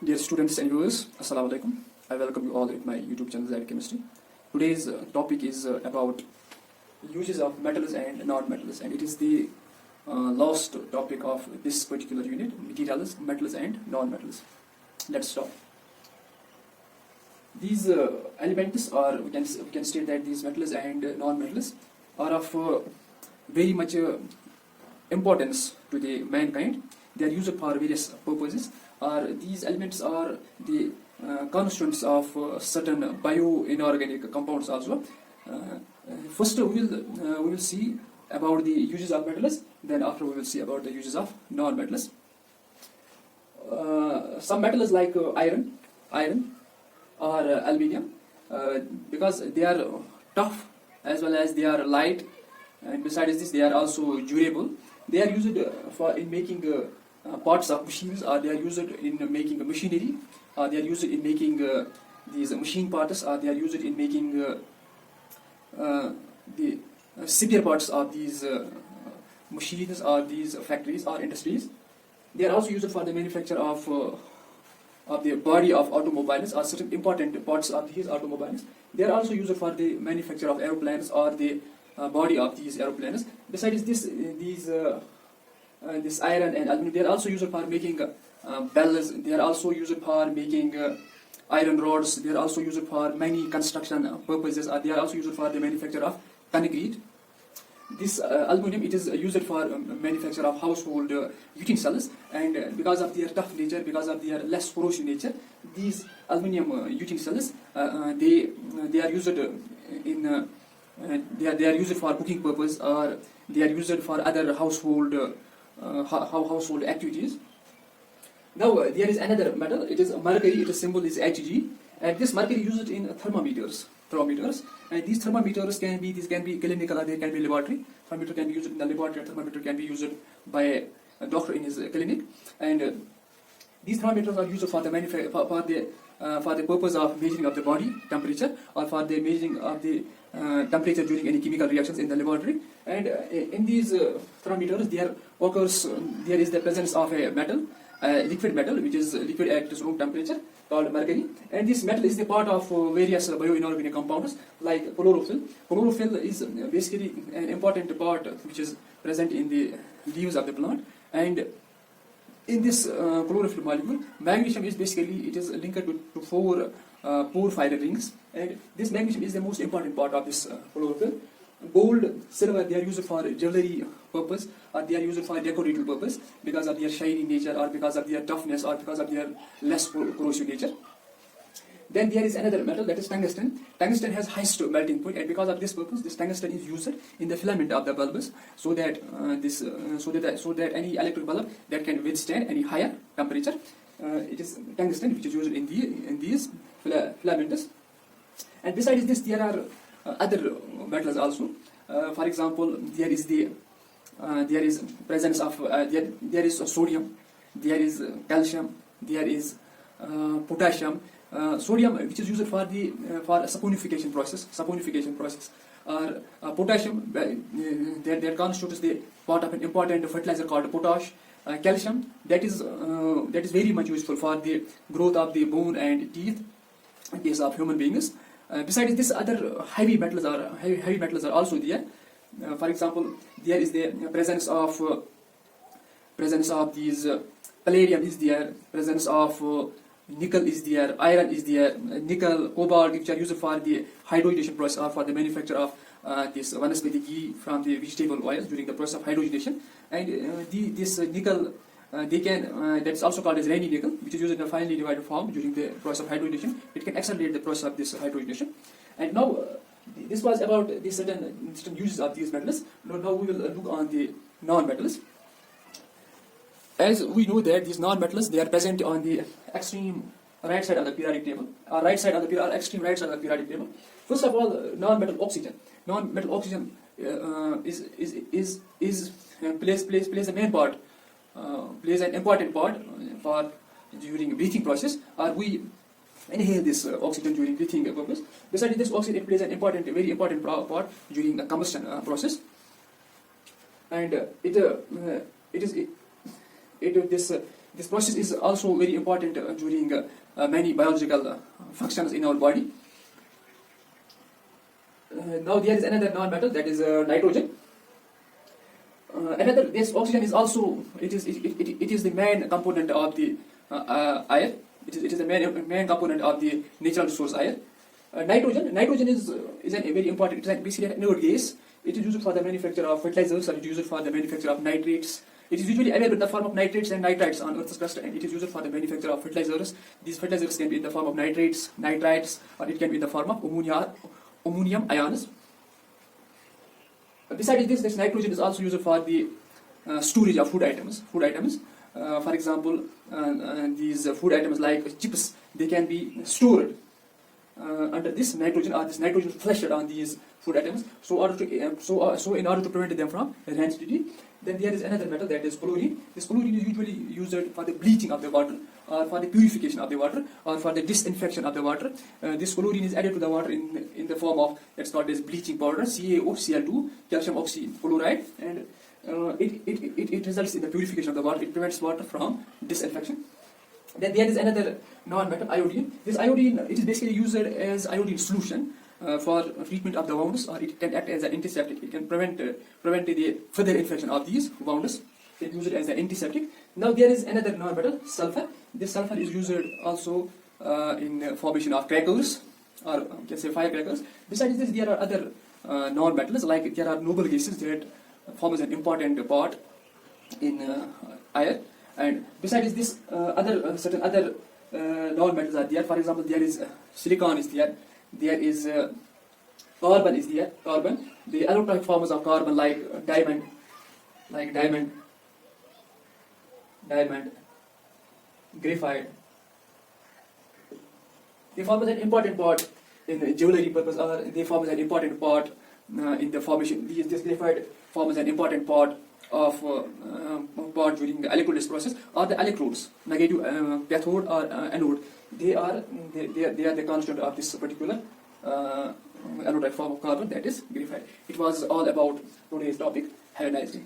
Dear students and viewers, Assalamu alaikum. I welcome you all at my YouTube channel Zaid Chemistry. Today's topic is about uses of metals and non-metals, and it is the last topic of this particular unit: materials, metals, and non-metals. Let's start. These elements are, we can state that these metals and non-metals are of very much importance to the mankind. They are used for various purposes. These elements are the constituents of certain bioinorganic compounds also. First we will see about the uses of metals, then after we will see about the uses of non-metals. Some metals like iron or aluminium, because they are tough as well as they are light, and besides this they are also durable. They are used in making parts of machines, or they are used in making machinery, or they are used in making these machine parts, or they are used in making the spare parts of these machines or these factories or industries. They are also used for the manufacture of the body of automobiles or certain important parts of these automobiles. They are also used for the manufacture of aeroplanes or the body of these aeroplanes. Besides this iron and aluminum, they are also used for making bells. They are also used for making iron rods. They are also used for many construction purposes. They are also used for the manufacture of concrete. This aluminum, it is used for manufacture of household utensils, and because of their tough nature, because of their less corrosive nature, these aluminum utensils they are used in they are used for cooking purpose, or they are used for other household activities. Now there is another metal. It is mercury. Its symbol is Hg, and this mercury used in thermometers. And these thermometers can be clinical, or they can be laboratory. Thermometer can be used in the laboratory. Thermometer can be used by a doctor in his clinic. And these thermometers are used for the purpose of measuring of the body temperature, or for the measuring of the temperature during any chemical reactions in the laboratory. And in these thermometers, there is the presence of a metal, liquid metal, which is liquid at its room temperature, called mercury. And this metal is the part of various bioinorganic compounds like chlorophyll. Chlorophyll is basically an important part which is present in the leaves of the plant. And in this chlorophyll molecule, magnesium is basically, it is linked to four porphyrin rings, and this magnesium is the most important part of this chlorophyll. Gold, silver, they are used for jewelry purpose, or they are used for decorative purpose because of their shiny nature, or because of their toughness, or because of their less corrosive nature. Then there is another metal, that is tungsten. Tungsten has highest melting point, and because of this purpose, this tungsten is used in the filament of the bulbs, so that any electric bulb that can withstand any higher temperature, it is tungsten which is used in these filaments. And besides this, there are other metals also. For example, there is presence of there is sodium, there is calcium, there is potassium. Sodium, which is used for saponification process, or potassium, that constitutes the part of an important fertilizer called potash. Calcium, that is very much useful for the growth of the bone and teeth in case of human beings. Besides this, other heavy metals are also there. For example, there is the presence of these palladium is there, presence of nickel is there, iron is there, nickel, cobalt, which are used for the hydrogenation process, or for the manufacture of this vanaspati ghee from the vegetable oils during the process of hydrogenation. And this nickel, that's also called as Raney nickel, which is used in a finely divided form during the process of hydrogenation. It can accelerate the process of this hydrogenation. And now this was about the certain uses of these metals. Now we will look on the non-metals. As we know that these non-metals, they are present on the extreme right side of the periodic table, or extreme right side of the periodic table. First of all, non-metal oxygen. Non-metal oxygen plays a main part, plays an important part for during breathing process, or we inhale this oxygen during breathing purpose. Besides this, oxygen plays an very important part during the combustion process, and This process is also very important during many biological functions in our body. Now there is another non-metal, that is nitrogen. This oxygen is also, it is the main component of the air. It is the main component of the natural resource air. Nitrogen is a very important, it is basically an inert gas. It is used for the manufacture of fertilizers, or it is used for the manufacture of nitrates. It is usually available in the form of nitrates and nitrites on Earth's crust, and it is used for the manufacture of fertilizers. These fertilizers can be in the form of nitrates, nitrites, or it can be in the form of ammonium ions. Besides this nitrogen is also used for the storage of food items. For example, these food items like chips, they can be stored under this nitrogen, or this nitrogen flushed on these food items. So in order to prevent them from rancidity, then there is another metal, that is chlorine. This chlorine is usually used for the bleaching of the water, or for the purification of the water, or for the disinfection of the water. This chlorine is added to the water in the form of, that's called as bleaching powder, CaOCl2, calcium oxychloride, and it results in the purification of the water. It prevents water from disinfection. Then there is another non-metal, iodine. This iodine, it is basically used as iodine solution for treatment of the wounds, or it can act as an antiseptic. It can prevent the further infection of these wounds. It use it as an antiseptic. Now there is another non-metal, sulfur. This sulfur is used also in formation of crackers, or you can say firecrackers. Besides this, there are other non-metals, like there are noble gases that forms an important part in air. And besides this, certain other non-metals are there. For example, there is silicon is there. There is carbon is there. Carbon. The allotropic forms of carbon, like diamond, graphite. They form an important part in jewelry purpose, or they form an important part in the formation. This graphite forms an important part of part during the electrolysis process, or the electrodes, negative cathode or anode. They are the constant of this particular allotropic form of carbon, that is graphite. It was all about today's topic. Have a nice day.